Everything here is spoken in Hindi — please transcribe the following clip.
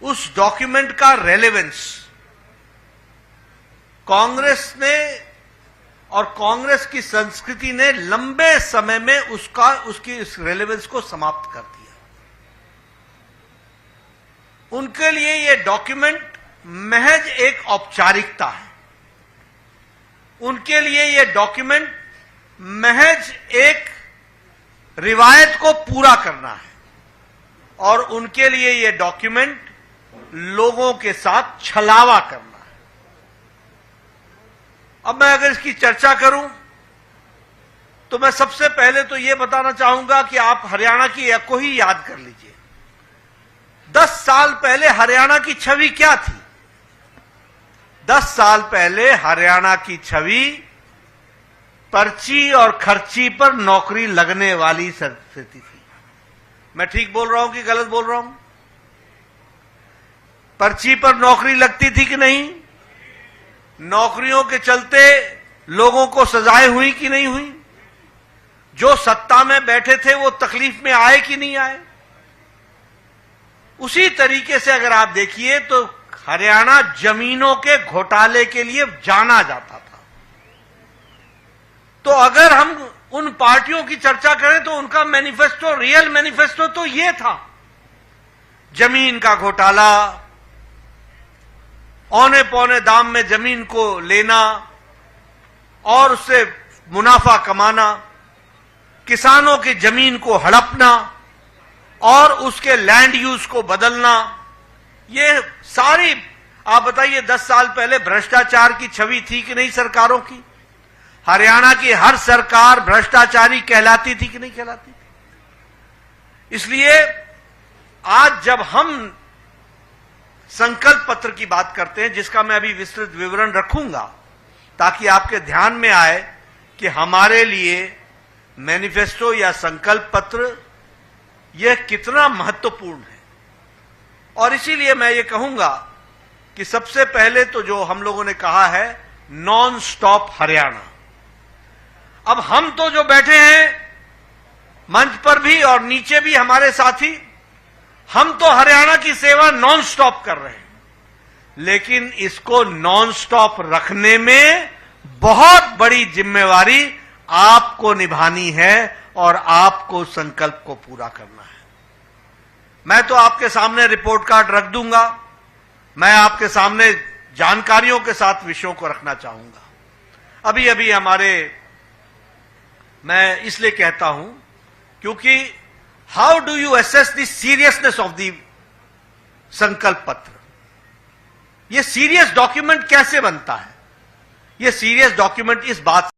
उस डॉक्यूमेंट का रेलेवेंस कांग्रेस ने और कांग्रेस की संस्कृति ने लंबे समय में उसकी इस रेलेवेंस को समाप्त कर दिया। उनके लिए यह डॉक्यूमेंट महज एक औपचारिकता है। उनके लिए यह डॉक्यूमेंट महज एक रिवायत को पूरा करना है और उनके लिए यह डॉक्यूमेंट लोगों के साथ छलावा करना है। अब मैं अगर इसकी चर्चा करूं तो मैं सबसे पहले तो यह बताना चाहूंगा कि आप हरियाणा की एक को ही याद कर लीजिए। 10 साल पहले हरियाणा की छवि क्या थी? 10 साल पहले हरियाणा की छवि पर्ची और खर्ची पर नौकरी लगने वाली स्थिति थी। मैं ठीक बोल रहा हूं कि गलत बोल रहा हूं? पर्ची पर नौकरी लगती थी कि नहीं? नौकरियों के चलते लोगों को सजाएं हुई कि नहीं हुई? जो सत्ता में बैठे थे वो तकलीफ में आए कि नहीं आए? उसी तरीके से अगर आप देखिए तो हरियाणा जमीनों के घोटाले के लिए जाना जाता था। तो अगर हम उन पार्टियों की चर्चा करें तो उनका मैनिफेस्टो, रियल मैनिफेस्टो तो यह था, जमीन का घोटाला, औने पौने दाम में जमीन को लेना और उससे मुनाफा कमाना, किसानों की जमीन को हड़पना और उसके लैंड यूज को बदलना। ये सारी, आप बताइए 10 साल पहले भ्रष्टाचार की छवि थी कि नहीं सरकारों की? हरियाणा की हर सरकार भ्रष्टाचारी कहलाती थी कि नहीं कहलाती थी? इसलिए आज जब हम संकल्प पत्र की बात करते हैं, जिसका मैं अभी विस्तृत विवरण रखूंगा ताकि आपके ध्यान में आए कि हमारे लिए मैनिफेस्टो या संकल्प पत्र यह कितना महत्वपूर्ण है। और इसीलिए मैं ये कहूंगा कि सबसे पहले तो जो हम लोगों ने कहा है नॉन स्टॉप हरियाणा। अब हम तो जो बैठे हैं मंच पर भी और नीचे भी हमारे साथी, हम तो हरियाणा की सेवा नॉन स्टॉप कर रहे हैं, लेकिन इसको नॉन स्टॉप रखने में बहुत बड़ी जिम्मेवारी आपको निभानी है और आपको संकल्प को पूरा करना है। मैं तो आपके सामने रिपोर्ट कार्ड रख दूंगा, मैं आपके सामने जानकारियों के साथ विषयों को रखना चाहूंगा। अभी अभी मैं इसलिए कहता हूं क्योंकि how do you assess the seriousness of the संकल्प पत्र? यह सीरियस डॉक्यूमेंट कैसे बनता है? यह सीरियस डॉक्यूमेंट इस बात